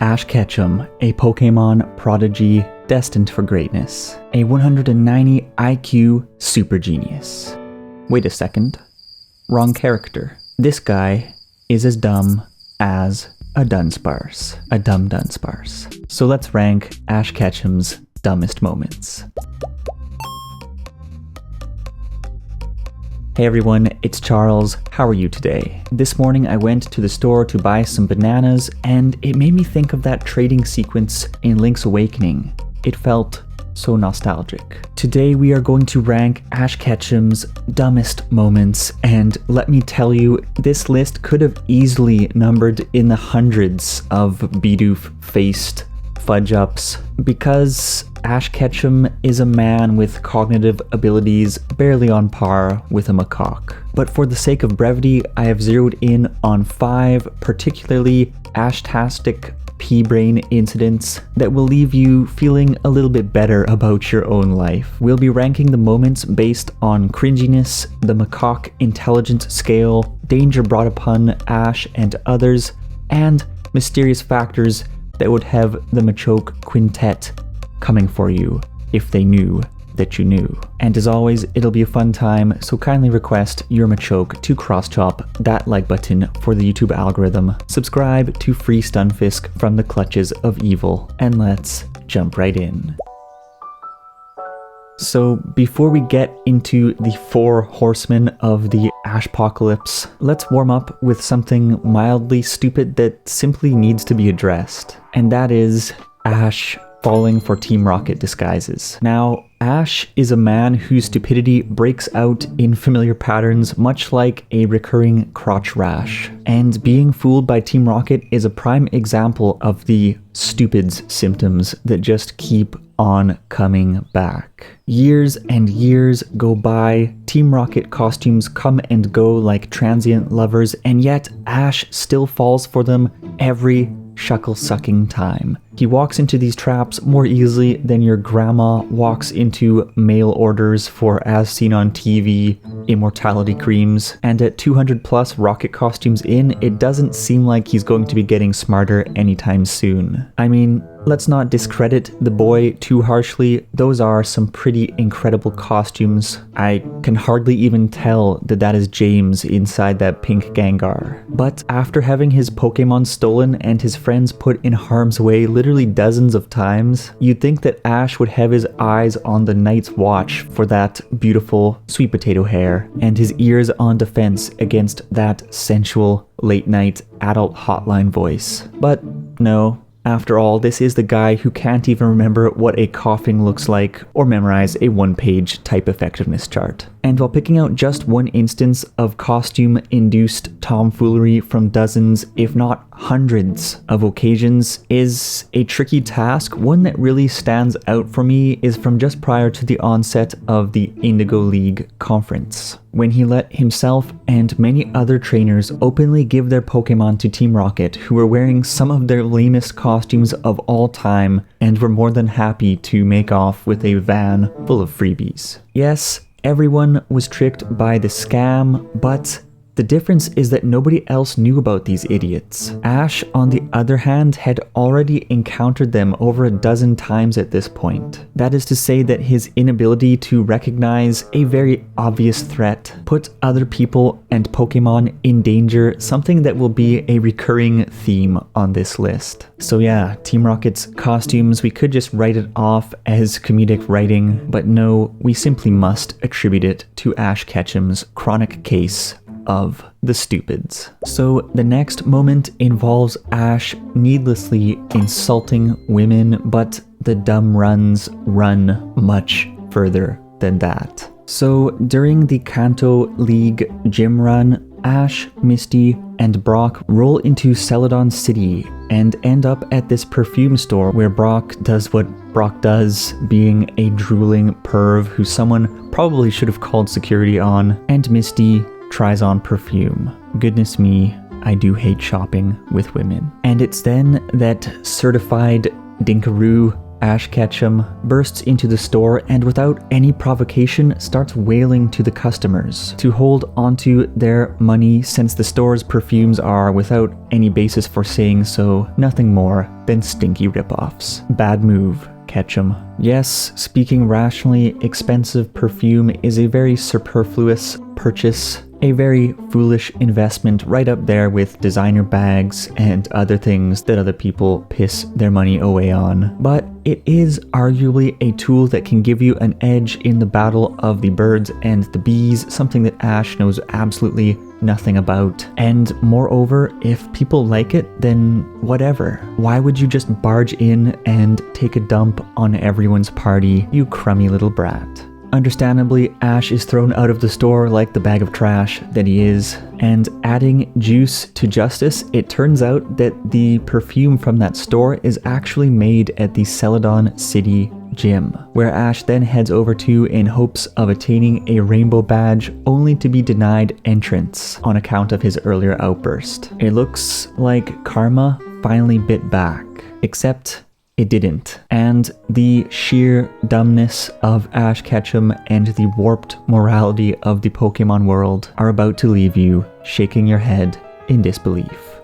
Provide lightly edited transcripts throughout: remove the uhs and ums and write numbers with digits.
Ash Ketchum, a Pokémon prodigy destined for greatness. A 190 IQ super genius. Wait a second. Wrong character. This guy is as dumb as a Dunsparce. A dumb Dunsparce. So let's rank Ash Ketchum's dumbest moments. Hey everyone, it's Charles. How are you today? This morning I went to the store to buy some bananas and it made me think of that trading sequence in Link's Awakening. It felt so nostalgic. Today we are going to rank Ash Ketchum's dumbest moments, and let me tell you, this list could have easily numbered in the hundreds of Bidoof-faced fudge-ups, because Ash Ketchum is a man with cognitive abilities barely on par with a macaque. But for the sake of brevity, I have zeroed in on 5 particularly Ashtastic pea-brain incidents that will leave you feeling a little bit better about your own life. We'll be ranking the moments based on cringiness, the macaque intelligence scale, danger brought upon Ash and others, and mysterious factors that would have the Machoke Quintet coming for you if they knew that you knew. And as always, it'll be a fun time, so kindly request your Machoke to cross-chop that like button for the YouTube algorithm, subscribe to free Stunfisk from the clutches of evil, and let's jump right in. So before we get into the 4 horsemen of the Ashpocalypse, let's warm up with something mildly stupid that simply needs to be addressed, and that is Ash falling for Team Rocket disguises. Now, Ash is a man whose stupidity breaks out in familiar patterns, much like a recurring crotch rash. And being fooled by Team Rocket is a prime example of the stupids symptoms that just keep on coming back. Years and years go by, Team Rocket costumes come and go like transient lovers, and yet Ash still falls for them every shuckle-sucking time. He walks into these traps more easily than your grandma walks into mail orders for as seen on TV immortality creams, and at 200 plus Rocket costumes in, it doesn't seem like he's going to be getting smarter anytime soon. I mean, let's not discredit the boy too harshly. Those are some pretty incredible costumes. I can hardly even tell that that is James inside that pink Gengar. But after having his Pokemon stolen and his friends put in harm's way literally dozens of times, you'd think that Ash would have his eyes on the Night's Watch for that beautiful sweet potato hair, and his ears on defense against that sensual late-night adult hotline voice. But no. After all, this is the guy who can't even remember what a coughing looks like or memorize a 1-page type effectiveness chart. And while picking out just one instance of costume-induced tomfoolery from dozens, if not hundreds of occasions is a tricky task, one that really stands out for me is from just prior to the onset of the Indigo League conference, when he let himself and many other trainers openly give their Pokemon to Team Rocket, who were wearing some of their lamest costumes of all time and were more than happy to make off with a van full of freebies. Yes, everyone was tricked by the scam, but the difference is that nobody else knew about these idiots. Ash, on the other hand, had already encountered them over a dozen times at this point. That is to say that his inability to recognize a very obvious threat put other people and Pokemon in danger, something that will be a recurring theme on this list. So yeah, Team Rocket's costumes, we could just write it off as comedic writing, but no, we simply must attribute it to Ash Ketchum's chronic case of the stupids. So the next moment involves Ash needlessly insulting women, but the dumb runs run much further than that. So during the Kanto League gym run, Ash, Misty, and Brock roll into Celadon City and end up at this perfume store where Brock does what Brock does, being a drooling perv who someone probably should have called security on, and Misty tries on perfume. Goodness me, I do hate shopping with women. And it's then that certified dinkaroo Ash Ketchum bursts into the store and without any provocation starts wailing to the customers to hold onto their money, since the store's perfumes are, without any basis for saying so, nothing more than stinky ripoffs. Bad move, Ketchum. Yes, speaking rationally, expensive perfume is a very superfluous purchase, a very foolish investment, right up there with designer bags and other things that other people piss their money away on. But it is arguably a tool that can give you an edge in the battle of the birds and the bees, something that Ash knows absolutely nothing about. And moreover, if people like it, then whatever. Why would you just barge in and take a dump on everyone's party, you crummy little brat? Understandably, Ash is thrown out of the store like the bag of trash that he is, and adding juice to justice, it turns out that the perfume from that store is actually made at the Celadon City Gym, where Ash then heads over to in hopes of attaining a rainbow badge, only to be denied entrance on account of his earlier outburst. It looks like karma finally bit back, except it didn't. And the sheer dumbness of Ash Ketchum and the warped morality of the Pokemon world are about to leave you shaking your head in disbelief.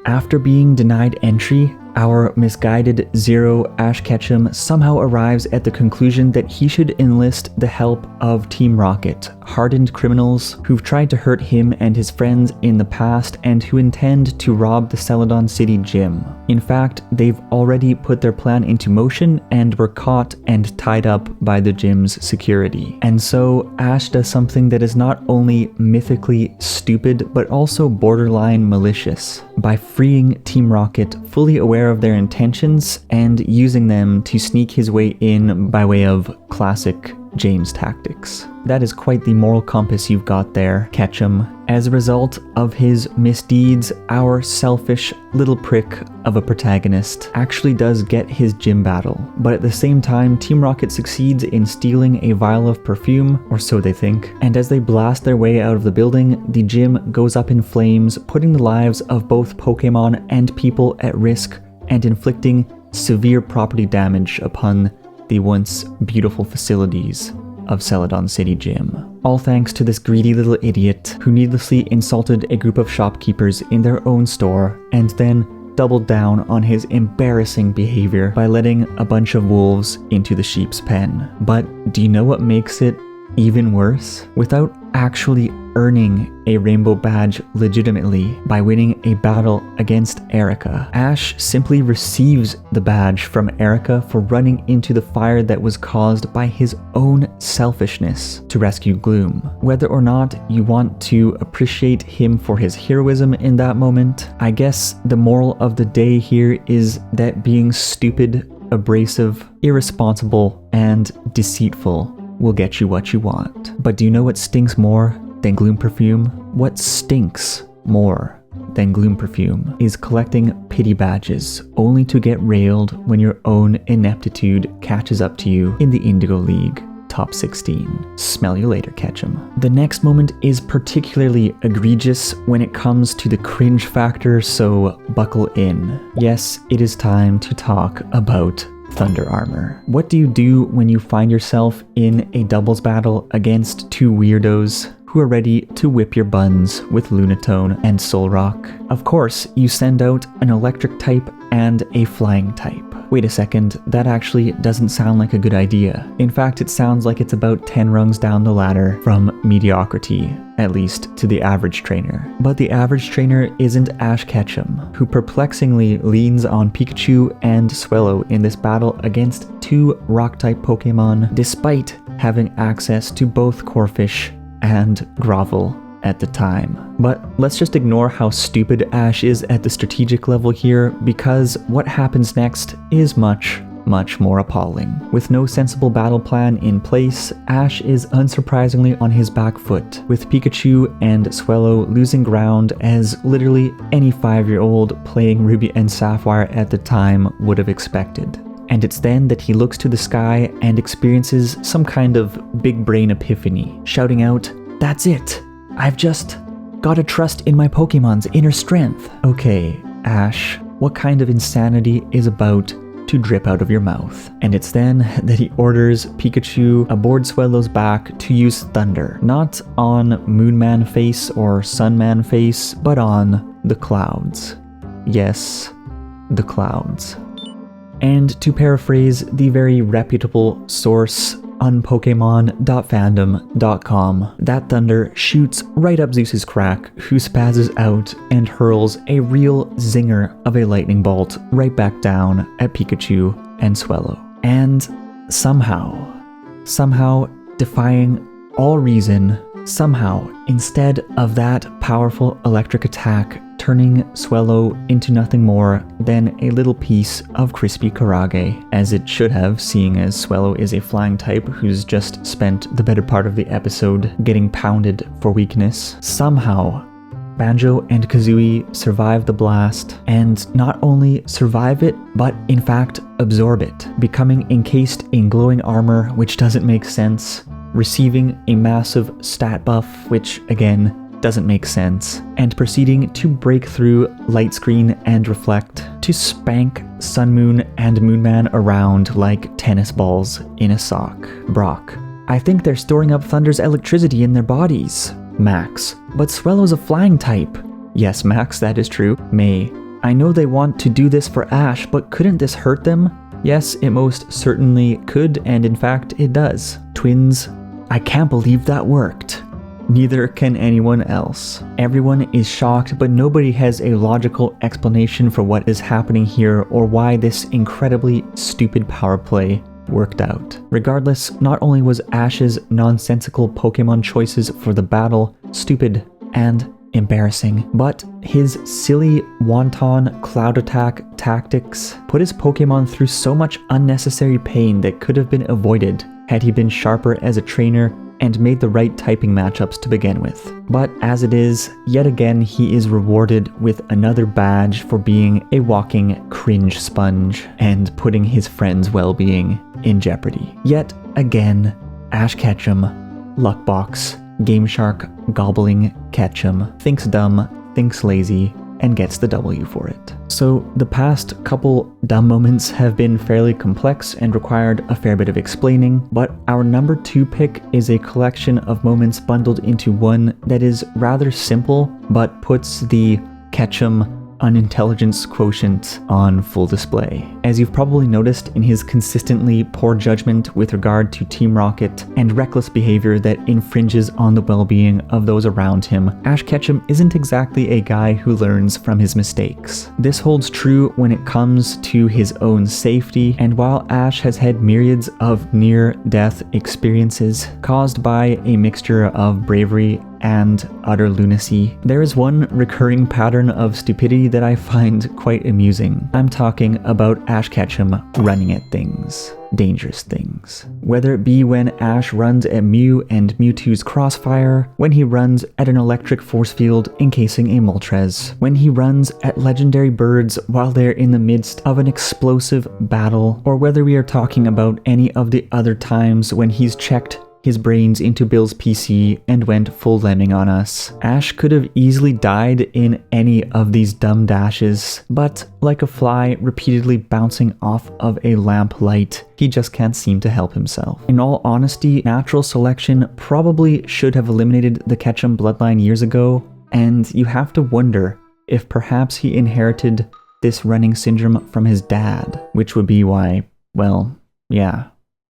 After being denied entry, our misguided Zero Ash Ketchum somehow arrives at the conclusion that he should enlist the help of Team Rocket, hardened criminals who've tried to hurt him and his friends in the past and who intend to rob the Celadon City Gym. In fact, they've already put their plan into motion and were caught and tied up by the gym's security. And so Ash does something that is not only mythically stupid but also borderline malicious by freeing Team Rocket, fully aware of their intentions and using them to sneak his way in by way of classic James tactics. That is quite the moral compass you've got there, Ketchum. As a result of his misdeeds, our selfish little prick of a protagonist actually does get his gym battle. But at the same time, Team Rocket succeeds in stealing a vial of perfume, or so they think, and as they blast their way out of the building, the gym goes up in flames, putting the lives of both Pokemon and people at risk and inflicting severe property damage upon the once beautiful facilities of Celadon City Gym. All thanks to this greedy little idiot who needlessly insulted a group of shopkeepers in their own store and then doubled down on his embarrassing behavior by letting a bunch of wolves into the sheep's pen. But do you know what makes it even worse? Without actually earning a rainbow badge legitimately by winning a battle against Erica, Ash simply receives the badge from Erica for running into the fire that was caused by his own selfishness to rescue Gloom. Whether or not you want to appreciate him for his heroism in that moment, I guess the moral of the day here is that being stupid, abrasive, irresponsible, and deceitful will get you what you want. But do you know what stinks more than Gloom perfume? What stinks more than Gloom perfume is collecting pity badges only to get railed when your own ineptitude catches up to you in the Indigo League Top 16. Smell you later, Ketchum. The next moment is particularly egregious when it comes to the cringe factor, so buckle in. Yes, it is time to talk about Thunder Armor. What do you do when you find yourself in a doubles battle against two weirdos who are ready to whip your buns with Lunatone and Solrock? Of course, you send out an electric type and a flying type. Wait a second, that actually doesn't sound like a good idea. In fact, it sounds like it's about 10 rungs down the ladder from mediocrity, at least to the average trainer. But the average trainer isn't Ash Ketchum, who perplexingly leans on Pikachu and Swellow in this battle against two rock-type Pokemon, despite having access to both Corphish and Grovel at the time. But let's just ignore how stupid Ash is at the strategic level here, because what happens next is much more appalling. With no sensible battle plan in place, Ash is unsurprisingly on his back foot, with Pikachu and Swellow losing ground as literally any 5-year-old playing Ruby and Sapphire at the time would have expected. And it's then that he looks to the sky and experiences some kind of big brain epiphany, shouting out, "That's it! I've just Gotta trust in my Pokemon's inner strength. Okay, Ash, what kind of insanity is about to drip out of your mouth? And it's then that he orders Pikachu aboard Swellow's back to use Thunder, not on Moonman face or Sunman face, but on the clouds. Yes, the clouds. And to paraphrase the very reputable source, unpokemon.fandom.com, that thunder shoots right up Zeus's crack, who spazzes out and hurls a real zinger of a lightning bolt right back down at Pikachu and Swellow. And somehow, defying all reason, instead of that powerful electric attack turning Swellow into nothing more than a little piece of crispy karage, as it should have, seeing as Swellow is a flying type who's just spent the better part of the episode getting pounded for weakness. Somehow, Banjo and Kazooie survive the blast, and not only survive it, but in fact absorb it, becoming encased in glowing armor, which doesn't make sense, receiving a massive stat buff, which again doesn't make sense, and proceeding to break through Light Screen and Reflect to spank Sun Moon and Moonman around like tennis balls in a sock. Brock, I think they're storing up Thunder's electricity in their bodies. Max, but Swellow's a flying type. Yes, Max, that is true. May, I know they want to do this for Ash, but couldn't this hurt them? Yes, it most certainly could, and in fact, it does. Twins, I can't believe that worked. Neither can anyone else. Everyone is shocked, but nobody has a logical explanation for what is happening here or why this incredibly stupid power play worked out. Regardless, not only was Ash's nonsensical Pokemon choices for the battle stupid and embarrassing, but his silly wonton cloud attack tactics put his Pokemon through so much unnecessary pain that could have been avoided had he been sharper as a trainer and made the right typing matchups to begin with. But as it is, yet again he is rewarded with another badge for being a walking cringe sponge and putting his friend's well-being in jeopardy. Yet again, Ash Ketchum, Luckbox, Gameshark, gobbling Ketchum, thinks dumb, thinks lazy, and gets the W for it. So the past couple dumb moments have been fairly complex and required a fair bit of explaining, but our number 2 pick is a collection of moments bundled into one that is rather simple, but puts the Ketchum unintelligence quotient on full display. As you've probably noticed in his consistently poor judgment with regard to Team Rocket and reckless behavior that infringes on the well-being of those around him, Ash Ketchum isn't exactly a guy who learns from his mistakes. This holds true when it comes to his own safety, and while Ash has had myriads of near-death experiences caused by a mixture of bravery and utter lunacy, there is one recurring pattern of stupidity that I find quite amusing. I'm talking about Ash Ketchum running at things. Dangerous things. Whether it be when Ash runs at Mew and Mewtwo's Crossfire, when he runs at an electric force field encasing a Moltres, when he runs at legendary birds while they're in the midst of an explosive battle, or whether we are talking about any of the other times when he's checked his brains into Bill's PC and went full lemming on us. Ash could have easily died in any of these dumb dashes, but like a fly repeatedly bouncing off of a lamp light, he just can't seem to help himself. In all honesty, natural selection probably should have eliminated the Ketchum bloodline years ago, and you have to wonder if perhaps he inherited this running syndrome from his dad, which would be why, well, yeah,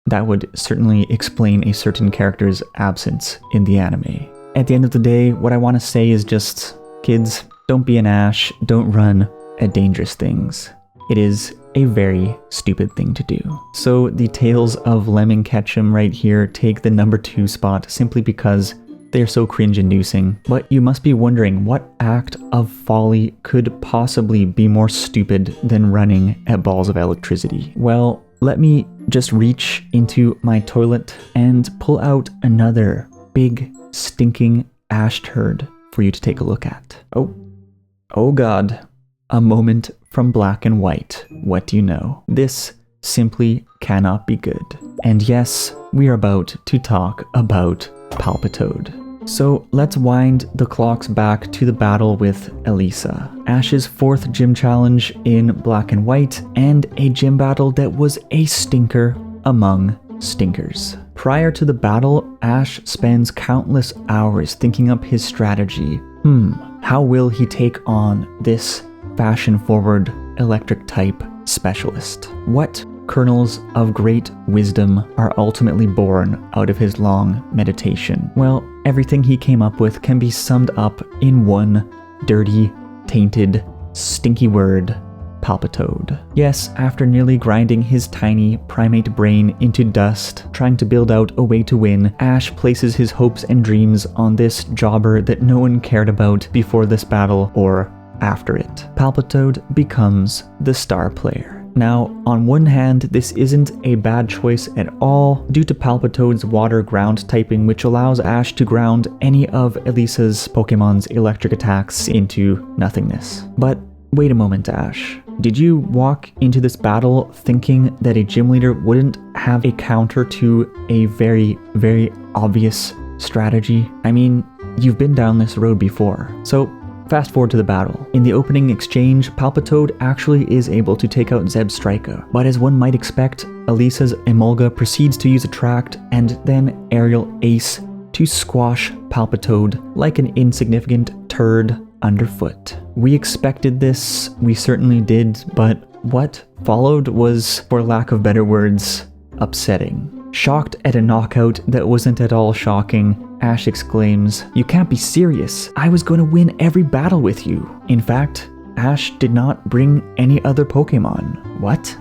that would certainly explain a certain character's absence in the anime. At the end of the day, what I want to say is just, kids, don't be an Ash, don't run at dangerous things. It is a very stupid thing to do. So the tales of Lemming Ketchum right here take the number 2 spot simply because they're so cringe-inducing. But you must be wondering, what act of folly could possibly be more stupid than running at balls of electricity? Well, let me just reach into my toilet and pull out another big, stinking ash turd for you to take a look at. Oh God. A moment from black and white. What do you know? This simply cannot be good. And yes, we are about to talk about Paliptoad. So let's wind the clocks back to the battle with Elesa. Ash's 4th gym challenge in black and white, and a gym battle that was a stinker among stinkers. Prior to the battle, Ash spends countless hours thinking up his strategy. How will he take on this fashion-forward electric type specialist? What kernels of great wisdom are ultimately born out of his long meditation? Well, everything he came up with can be summed up in one dirty, tainted, stinky word: Paliptoad. Yes, after nearly grinding his tiny primate brain into dust, trying to build out a way to win, Ash places his hopes and dreams on this jobber that no one cared about before this battle or after it. Paliptoad becomes the star player. Now, on one hand, this isn't a bad choice at all due to Paliptoad's water ground typing, which allows Ash to ground any of Elesa's Pokemon's electric attacks into nothingness. But wait a moment, Ash. Did you walk into this battle thinking that a gym leader wouldn't have a counter to a very, very obvious strategy? I mean, you've been down this road before. So fast forward to the battle. In the opening exchange, Paliptoad actually is able to take out Zebstrika, but as one might expect, Elesa's Emolga proceeds to use Attract and then Aerial Ace to squash Paliptoad like an insignificant turd underfoot. We expected this, we certainly did, but what followed was, for lack of better words, upsetting. Shocked at a knockout that wasn't at all shocking, Ash exclaims, "You can't be serious. I was going to win every battle with you." In fact, Ash did not bring any other Pokemon. What?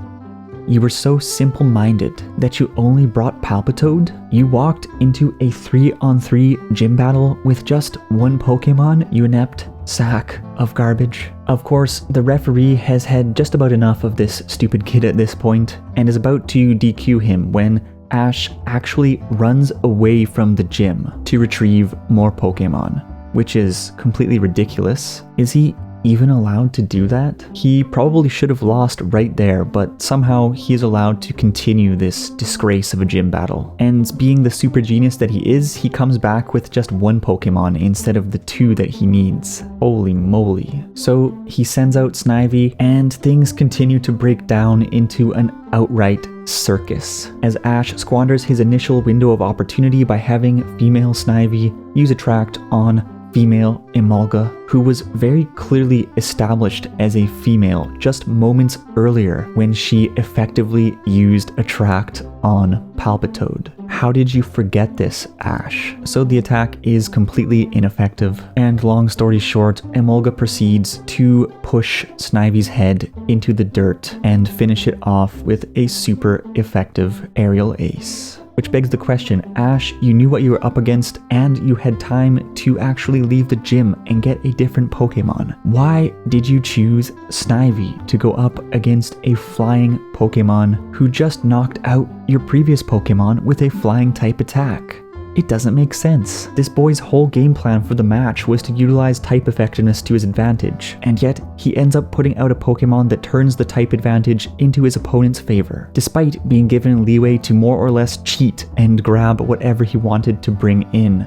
You were so simple-minded that you only brought Paliptoad? You walked into a 3-on-3 gym battle with just one Pokemon, you inept sack of garbage? Of course, the referee has had just about enough of this stupid kid at this point, and is about to DQ him when Ash actually runs away from the gym to retrieve more Pokemon, which is completely ridiculous. Is he even allowed to do that? He probably should have lost right there, but somehow he's allowed to continue this disgrace of a gym battle. And being the super genius that he is, he comes back with just one Pokemon instead of the 2 that he needs. Holy moly. So he sends out Snivy, and things continue to break down into an outright circus, as Ash squanders his initial window of opportunity by having female Snivy use Attract on female Emolga, who was very clearly established as a female just moments earlier when she effectively used Attract on Paliptoad. How did you forget this, Ash? So the attack is completely ineffective, and long story short, Emolga proceeds to push Snivy's head into the dirt and finish it off with a super effective Aerial Ace. Which begs the question, Ash, you knew what you were up against and you had time to actually leave the gym and get a different Pokemon. Why did you choose Snivy to go up against a flying Pokemon who just knocked out your previous Pokemon with a flying type attack? It doesn't make sense. This boy's whole game plan for the match was to utilize type effectiveness to his advantage, and yet he ends up putting out a Pokemon that turns the type advantage into his opponent's favor, despite being given leeway to more or less cheat and grab whatever he wanted to bring in.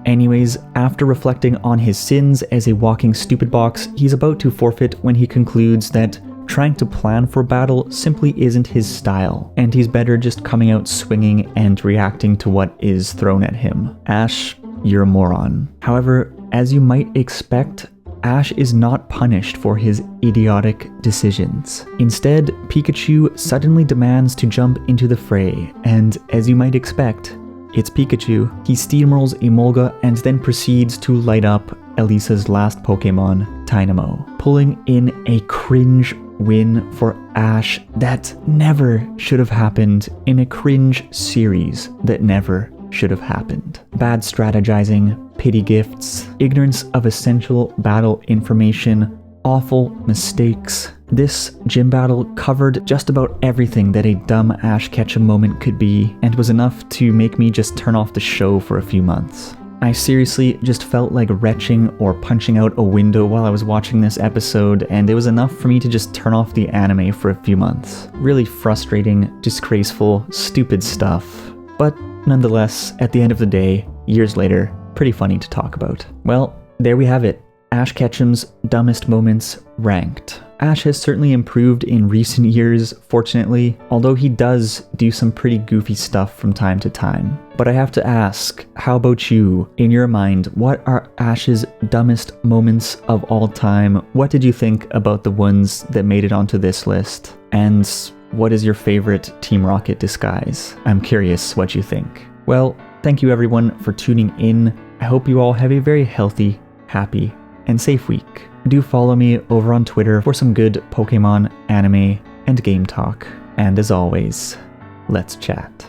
Anyways, after reflecting on his sins as a walking stupid box, he's about to forfeit when he concludes that trying to plan for battle simply isn't his style, and he's better just coming out swinging and reacting to what is thrown at him. Ash, you're a moron. However, as you might expect, Ash is not punished for his idiotic decisions. Instead, Pikachu suddenly demands to jump into the fray, and as you might expect, it's Pikachu. He steamrolls Emolga and then proceeds to light up Elesa's last Pokemon, Dynamo, pulling in a cringe win for Ash that never should have happened in a cringe series that never should have happened. Bad strategizing, pity gifts, ignorance of essential battle information, awful mistakes. This gym battle covered just about everything that a dumb Ash Ketchum moment could be, and was enough to make me just turn off the show for a few months. I seriously just felt like retching or punching out a window while I was watching this episode, and it was enough for me to just turn off the anime for a few months. Really frustrating, disgraceful, stupid stuff. But nonetheless, at the end of the day, years later, pretty funny to talk about. Well, there we have it. Ash Ketchum's dumbest moments ranked. Ash has certainly improved in recent years, fortunately, although he does do some pretty goofy stuff from time to time. But I have to ask, how about you? In your mind, what are Ash's dumbest moments of all time? What did you think about the ones that made it onto this list? And what is your favorite Team Rocket disguise? I'm curious what you think. Well, thank you everyone for tuning in. I hope you all have a very healthy, happy, and safe week. Do follow me over on Twitter for some good Pokemon, anime, and game talk. And as always, let's chat.